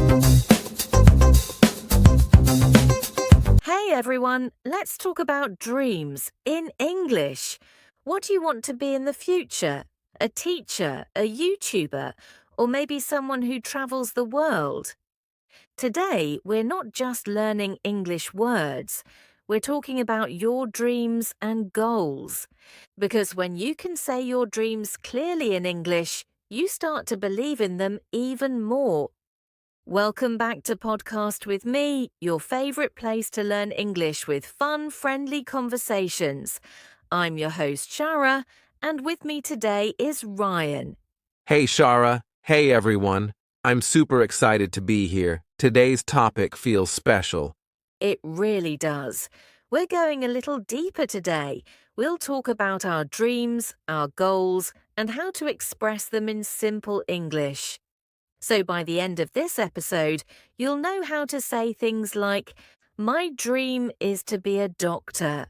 Hey everyone, let's talk about dreams in English. What do you want to be in the future? A teacher, a YouTuber, or maybe someone who travels the world? Today, we're not just learning English words. We're talking about your dreams and goals. Because when you can say your dreams clearly in English, you start to believe in them even more. Welcome back to Podcast with me, your favourite place to learn English with fun, friendly conversations. I'm your host, Shara, and with me today is Ryan. Hey, Shara. Hey, everyone. I'm super excited to be here. Today's topic feels special. It really does. We're going a little deeper today. We'll talk about our dreams, our goals, and how to express them in simple English. So by the end of this episode, you'll know how to say things like, my dream is to be a doctor.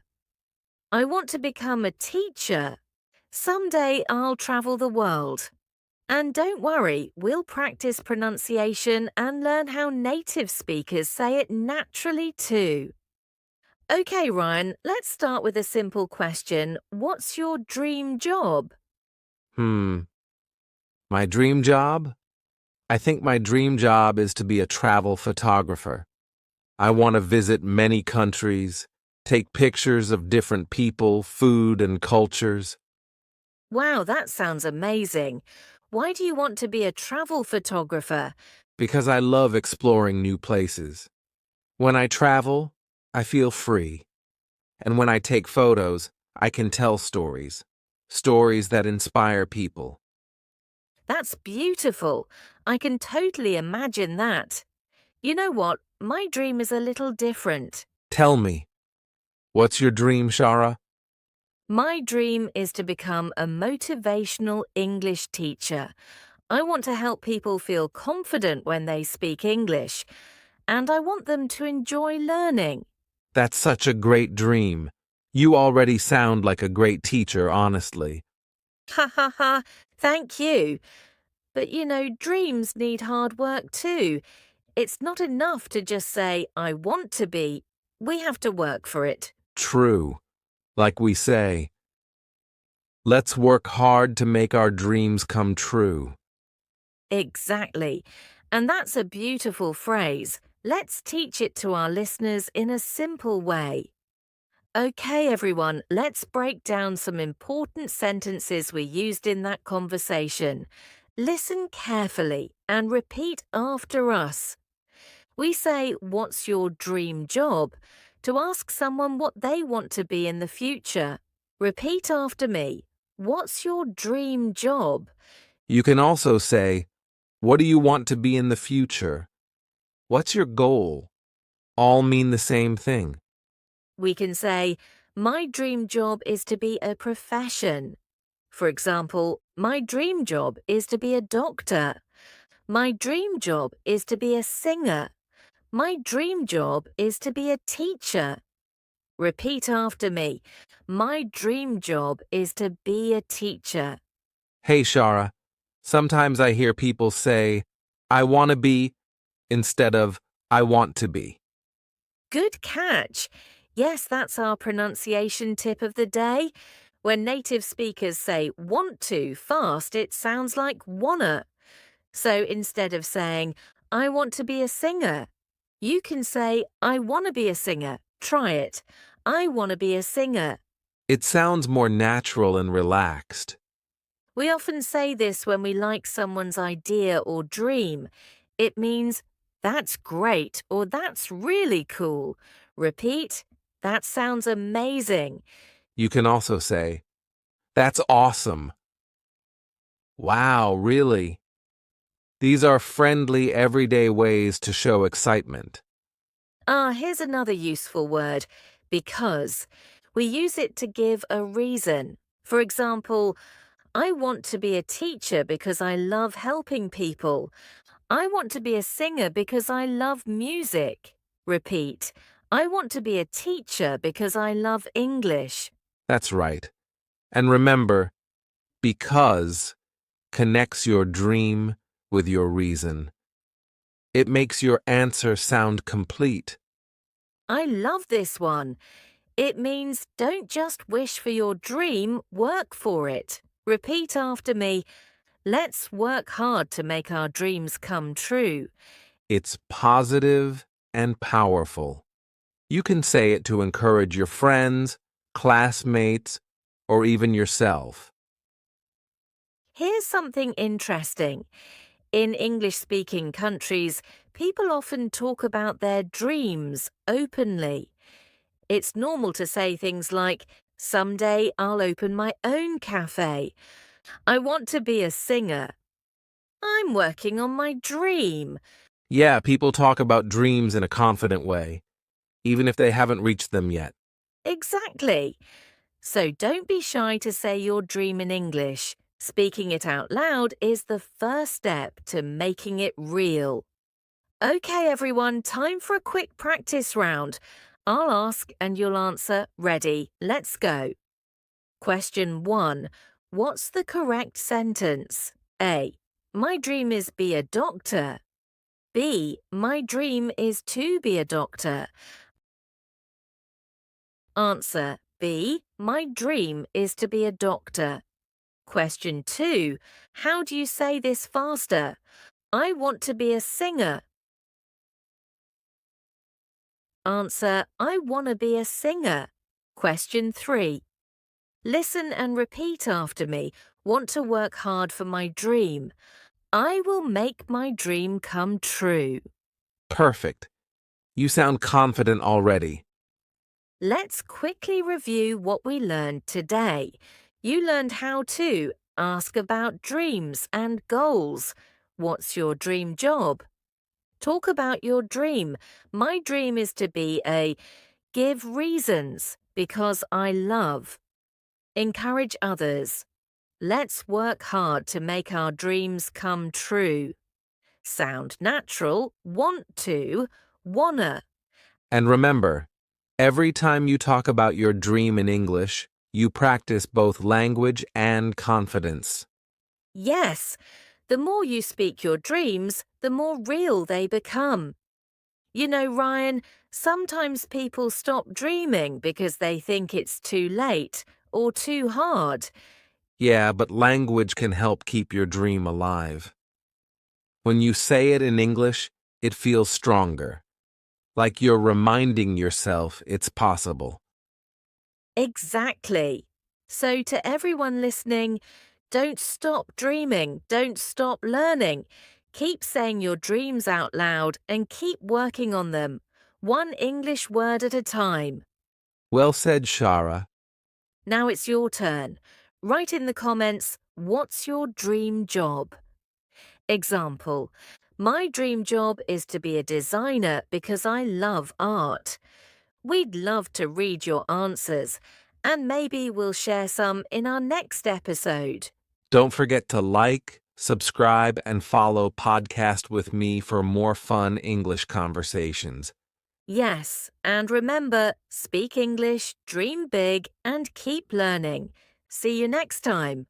I want to become a teacher. Someday I'll travel the world. And don't worry, we'll practice pronunciation and learn how native speakers say it naturally too. Okay, Ryan, let's start with a simple question. What's your dream job? My dream job? I think my dream job is to be a travel photographer. I want to visit many countries, take pictures of different people, food, and cultures. Wow, that sounds amazing. Why do you want to be a travel photographer? Because I love exploring new places. When I travel, I feel free. And when I take photos, I can tell stories. Stories that inspire people. That's beautiful. I can totally imagine that. You know what? My dream is a little different. Tell me, what's your dream, Shara? My dream is to become a motivational English teacher. I want to help people feel confident when they speak English, and I want them to enjoy learning. That's such a great dream. You already sound like a great teacher, honestly. Ha ha ha, thank you. But you know, dreams need hard work too. It's not enough to just say, I want to be. We have to work for it. True. Like we say, let's work hard to make our dreams come true. Exactly. And that's a beautiful phrase. Let's teach it to our listeners in a simple way. Okay, everyone, let's break down some important sentences we used in that conversation. Listen carefully and repeat after us. We say, what's your dream job? To ask someone what they want to be in the future. Repeat after me. What's your dream job? You can also say, what do you want to be in the future? What's your goal? All mean the same thing. We can say, my dream job is to be a profession. For example, my dream job is to be a doctor. My dream job is to be a singer. My dream job is to be a teacher. Repeat after me. My dream job is to be a teacher. Hey, Shara. Sometimes I hear people say, I want to be, instead of, I want to be. Good catch. Yes, that's our pronunciation tip of the day. When native speakers say want to fast, it sounds like wanna. So instead of saying, I want to be a singer, you can say, I want to be a singer. Try it. I want to be a singer. It sounds more natural and relaxed. We often say this when we like someone's idea or dream. It means, that's great or that's really cool. Repeat, that sounds amazing. You can also say, that's awesome. Wow, really? These are friendly, everyday ways to show excitement. Here's another useful word, because. We use it to give a reason. For example, I want to be a teacher because I love helping people. I want to be a singer because I love music. Repeat, I want to be a teacher because I love English. That's right. And remember, because connects your dream with your reason. It makes your answer sound complete. I love this one. It means don't just wish for your dream, work for it. Repeat after me. Let's work hard to make our dreams come true. It's positive and powerful. You can say it to encourage your friends, classmates, or even yourself. Here's something interesting. In English-speaking countries, people often talk about their dreams openly. It's normal to say things like, "Someday I'll open my own cafe." "I want to be a singer." "I'm working on my dream." Yeah, people talk about dreams in a confident way, even if they haven't reached them yet. Exactly. So don't be shy to say your dream in English. Speaking it out loud is the first step to making it real. Okay, everyone, time for a quick practice round. I'll ask and you'll answer. Ready? Let's go. Question 1. What's the correct sentence? A. My dream is be a doctor. B. My dream is to be a doctor. Answer. B. My dream is to be a doctor. Question 2. How do you say this faster? I want to be a singer. Answer. I want to be a singer. Question 3. Listen and repeat after me. Want to work hard for my dream. I will make my dream come true. Perfect. You sound confident already. Let's quickly review what we learned today. You learned how to ask about dreams and goals. What's your dream job? Talk about your dream. My dream is to be a. Give reasons because I love. Encourage others. Let's work hard to make our dreams come true. Sound natural. Want to. Wanna. And remember, every time you talk about your dream in English, you practice both language and confidence. Yes, the more you speak your dreams, the more real they become. You know, Ryan, sometimes people stop dreaming because they think it's too late or too hard. Yeah, but language can help keep your dream alive. When you say it in English, it feels stronger, like you're reminding yourself it's possible. Exactly. So, to everyone listening, don't stop dreaming, don't stop learning. Keep saying your dreams out loud and keep working on them, one English word at a time. Well said, Shara. Now it's your turn. Write in the comments, what's your dream job? Example, my dream job is to be a designer because I love art. We'd love to read your answers, and maybe we'll share some in our next episode. Don't forget to like, subscribe, and follow Podcast with Me for more fun English conversations. Yes, and remember, speak English, dream big, and keep learning. See you next time.